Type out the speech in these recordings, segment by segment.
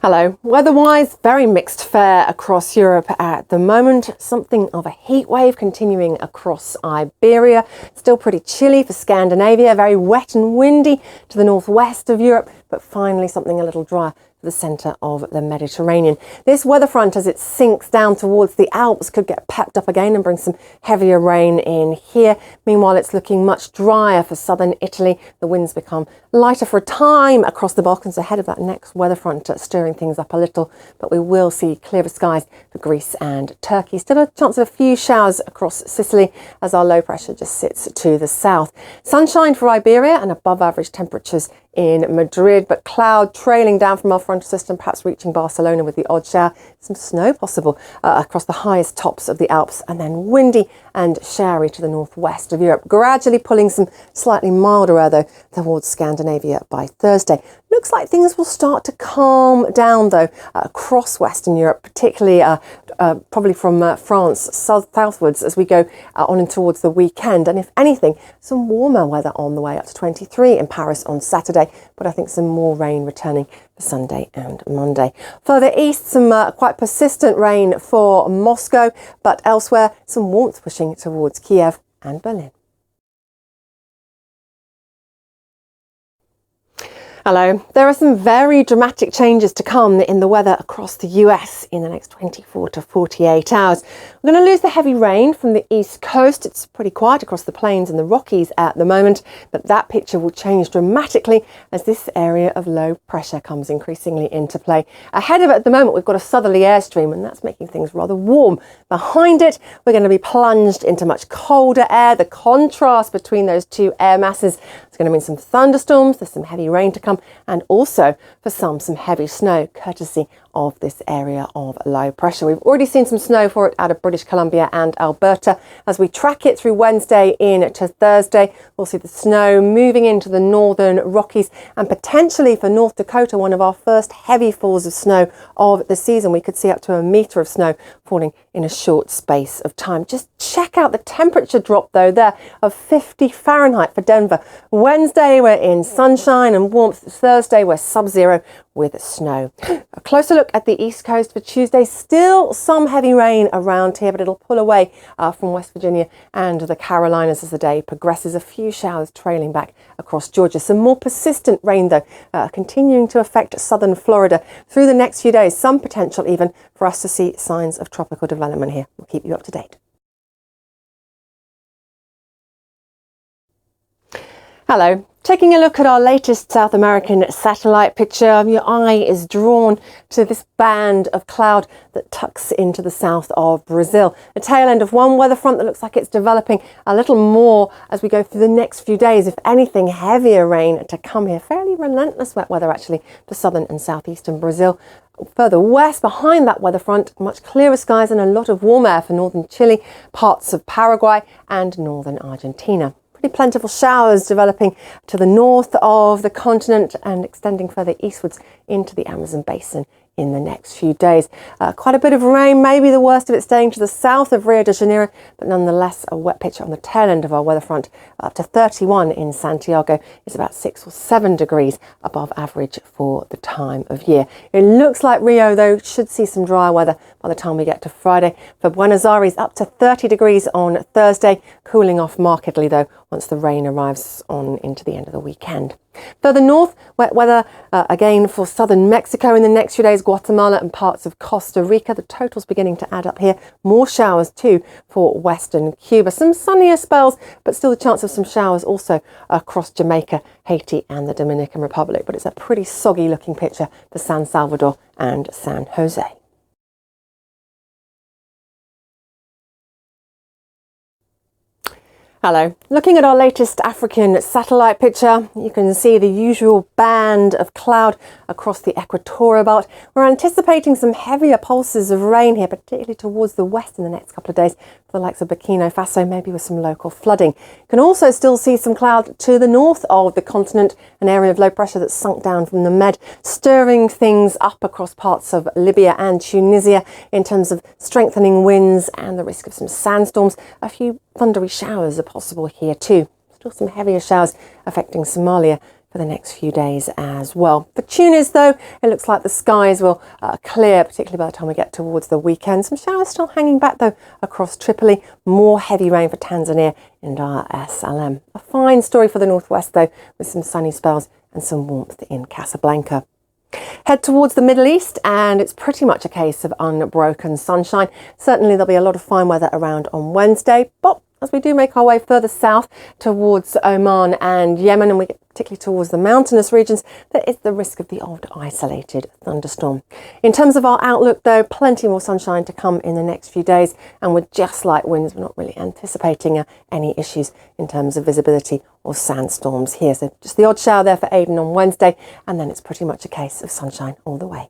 Hello. Weather-wise, very mixed fare across Europe at the moment. Something of a heat wave continuing across Iberia. Still pretty chilly for Scandinavia, very wet and windy to the northwest of Europe, but finally something a little drier for the centre of the Mediterranean. This weather front, as it sinks down towards the Alps, could get pepped up again and bring some heavier rain in here. Meanwhile, it's looking much drier for southern Italy. The winds become lighter for a time across the Balkans ahead of that next weather front, stirring things up a little, but we will see clearer skies for Greece and Turkey. Still a chance of a few showers across Sicily as our low pressure just sits to the south. Sunshine for Iberia and above average temperatures in Madrid, but cloud trailing down from our frontal system, perhaps reaching Barcelona with the odd shower. Some snow possible across the highest tops of the Alps, and then windy and showery to the northwest of Europe. Gradually pulling some slightly milder weather towards Scandinavia by Thursday. Looks like things will start to calm down though across Western Europe, particularly probably from France southwards as we go on in towards the weekend. And if anything, some warmer weather on the way, up to 23 in Paris on Saturday, but I think some more rain returning for Sunday and Monday. Further east, some quite persistent rain for Moscow, but elsewhere some warmth pushing towards Kiev and Berlin. Hello. There are some very dramatic changes to come in the weather across the US in the next 24 to 48 hours. We're going to lose the heavy rain from the east coast. It's pretty quiet across the plains and the Rockies at the moment, but that picture will change dramatically as this area of low pressure comes increasingly into play. Ahead of it at the moment, we've got a southerly airstream, and that's making things rather warm. Behind it, we're going to be plunged into much colder air. The contrast between those two air masses is going to mean some thunderstorms. There's some heavy rain to come, and also for some heavy snow, courtesy of this area of low pressure. We've already seen some snow for it out of British Columbia and Alberta. As we track it through Wednesday into Thursday, we'll see the snow moving into the northern Rockies, and potentially for North Dakota, one of our first heavy falls of snow of the season. We could see up to a metre of snow falling in a short space of time. Just check out the temperature drop though there of 50 Fahrenheit for Denver. Wednesday we're in sunshine and warmth. Thursday we're sub-zero with snow. A closer look at the east coast for Tuesday. Still some heavy rain around here, but it'll pull away from West Virginia and the Carolinas as the day progresses. A few showers trailing back across Georgia. Some more persistent rain though, continuing to affect southern Florida through the next few days. Some potential even for us to see signs of tropical development here. We'll keep you up to date. Hello. Taking a look at our latest South American satellite picture, your eye is drawn to this band of cloud that tucks into the south of Brazil. The tail end of one weather front that looks like it's developing a little more as we go through the next few days. If anything, heavier rain to come here. Fairly relentless wet weather actually for southern and southeastern Brazil. Further west, behind that weather front, much clearer skies and a lot of warm air for northern Chile, parts of Paraguay and northern Argentina. Plentiful showers developing to the north of the continent and extending further eastwards into the Amazon basin in the next few days. Quite a bit of rain, maybe the worst of it staying to the south of Rio de Janeiro, but nonetheless a wet picture on the tail end of our weather front. Up to 31 in Santiago is about 6 or 7 degrees above average for the time of year. It looks like Rio though should see some dry weather by the time we get to Friday. For Buenos Aires, up to 30 degrees on Thursday, cooling off markedly though once the rain arrives on into the end of the weekend. Further north, wet weather again for southern Mexico in the next few days, Guatemala and parts of Costa Rica. The total's beginning to add up here. More showers too for western Cuba. Some sunnier spells, but still the chance of some showers also across Jamaica, Haiti and the Dominican Republic. But it's a pretty soggy looking picture for San Salvador and San Jose. Hello. Looking at our latest African satellite picture, you can see the usual band of cloud across the equatorial belt. We're anticipating some heavier pulses of rain here, particularly towards the west in the next couple of days for the likes of Burkina Faso, maybe with some local flooding. You can also still see some cloud to the north of the continent, an area of low pressure that's sunk down from the Med, stirring things up across parts of Libya and Tunisia in terms of strengthening winds and the risk of some sandstorms. A few thundery showers are possible here too. Still some heavier showers affecting Somalia for the next few days as well. For Tunis, though, it looks like the skies will clear, particularly by the time we get towards the weekend. Some showers still hanging back, though, across Tripoli. More heavy rain for Tanzania and Dar es Salaam. A fine story for the northwest, though, with some sunny spells and some warmth in Casablanca. Head towards the Middle East and it's pretty much a case of unbroken sunshine. Certainly there'll be a lot of fine weather around on Wednesday, but as we do make our way further south towards Oman and Yemen, and we get particularly towards the mountainous regions, there is the risk of the odd isolated thunderstorm. In terms of our outlook, though, plenty more sunshine to come in the next few days, and with just light winds, we're not really anticipating any issues in terms of visibility or sandstorms here. So just the odd shower there for Aden on Wednesday, and then it's pretty much a case of sunshine all the way.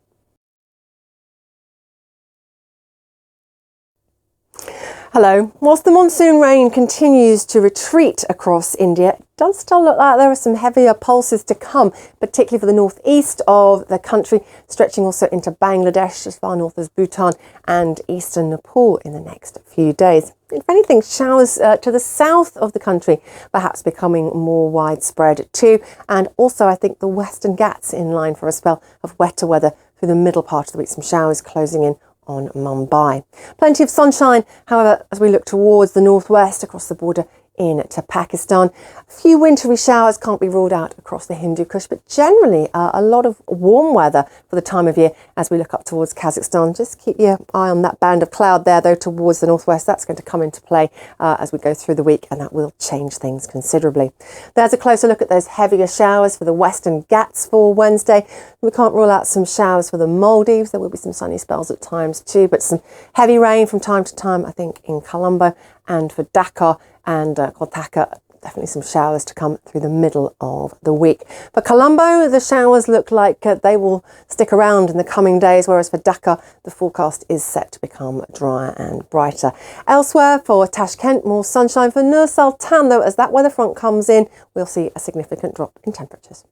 Hello. Whilst the monsoon rain continues to retreat across India, it does still look like there are some heavier pulses to come, particularly for the northeast of the country, stretching also into Bangladesh, as far north as Bhutan and eastern Nepal in the next few days. If anything, showers to the south of the country, perhaps becoming more widespread too. And also, I think the Western Ghats in line for a spell of wetter weather through the middle part of the week, some showers closing in on Mumbai. Plenty of sunshine, however, as we look towards the northwest across the border into Pakistan. A few wintry showers can't be ruled out across the Hindu Kush, but generally a lot of warm weather for the time of year as we look up towards Kazakhstan. Just keep your eye on that band of cloud there, though, towards the northwest. That's going to come into play as we go through the week, and that will change things considerably. There's a closer look at those heavier showers for the Western Ghats for Wednesday. We can't rule out some showers for the Maldives. There will be some sunny spells at times too, but some heavy rain from time to time, I think, in Colombo, and for Dhaka and Kolkata, definitely some showers to come through the middle of the week. For Colombo, the showers look like they will stick around in the coming days, whereas for Dhaka, the forecast is set to become drier and brighter. Elsewhere, for Tashkent, more sunshine. For Nur Sultan, though, as that weather front comes in, we'll see a significant drop in temperatures.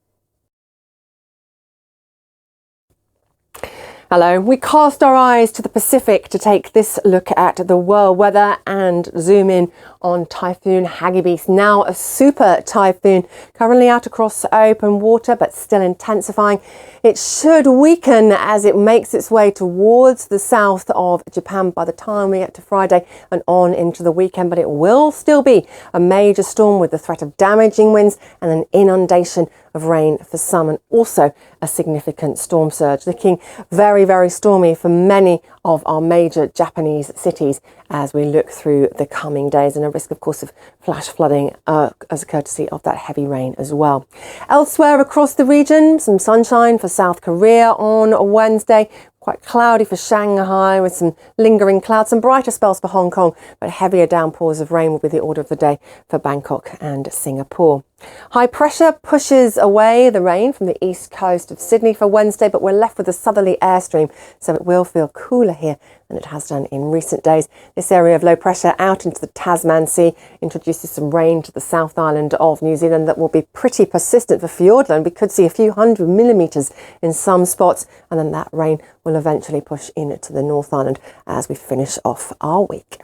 Hello. We cast our eyes to the Pacific to take this look at the world weather and zoom in on Typhoon Hagibis, now a super typhoon, currently out across open water but still intensifying. It should weaken as it makes its way towards the south of Japan by the time we get to Friday and on into the weekend, but it will still be a major storm with the threat of damaging winds and an inundation of rain for some, and also a significant storm surge, looking very, very stormy for many of our major Japanese cities as we look through the coming days, and a risk, of course, of flash flooding as a courtesy of that heavy rain as well. Elsewhere across the region, some sunshine for South Korea on Wednesday. Quite cloudy for Shanghai with some lingering clouds, some brighter spells for Hong Kong, but heavier downpours of rain will be the order of the day for Bangkok and Singapore. High pressure pushes away the rain from the east coast of Sydney for Wednesday, but we're left with a southerly airstream, so it will feel cooler here than it has done in recent days. This area of low pressure out into the Tasman Sea introduces some rain to the South Island of New Zealand that will be pretty persistent for Fiordland. We could see a few hundred millimetres in some spots, and then that rain will eventually push into the North Island as we finish off our week.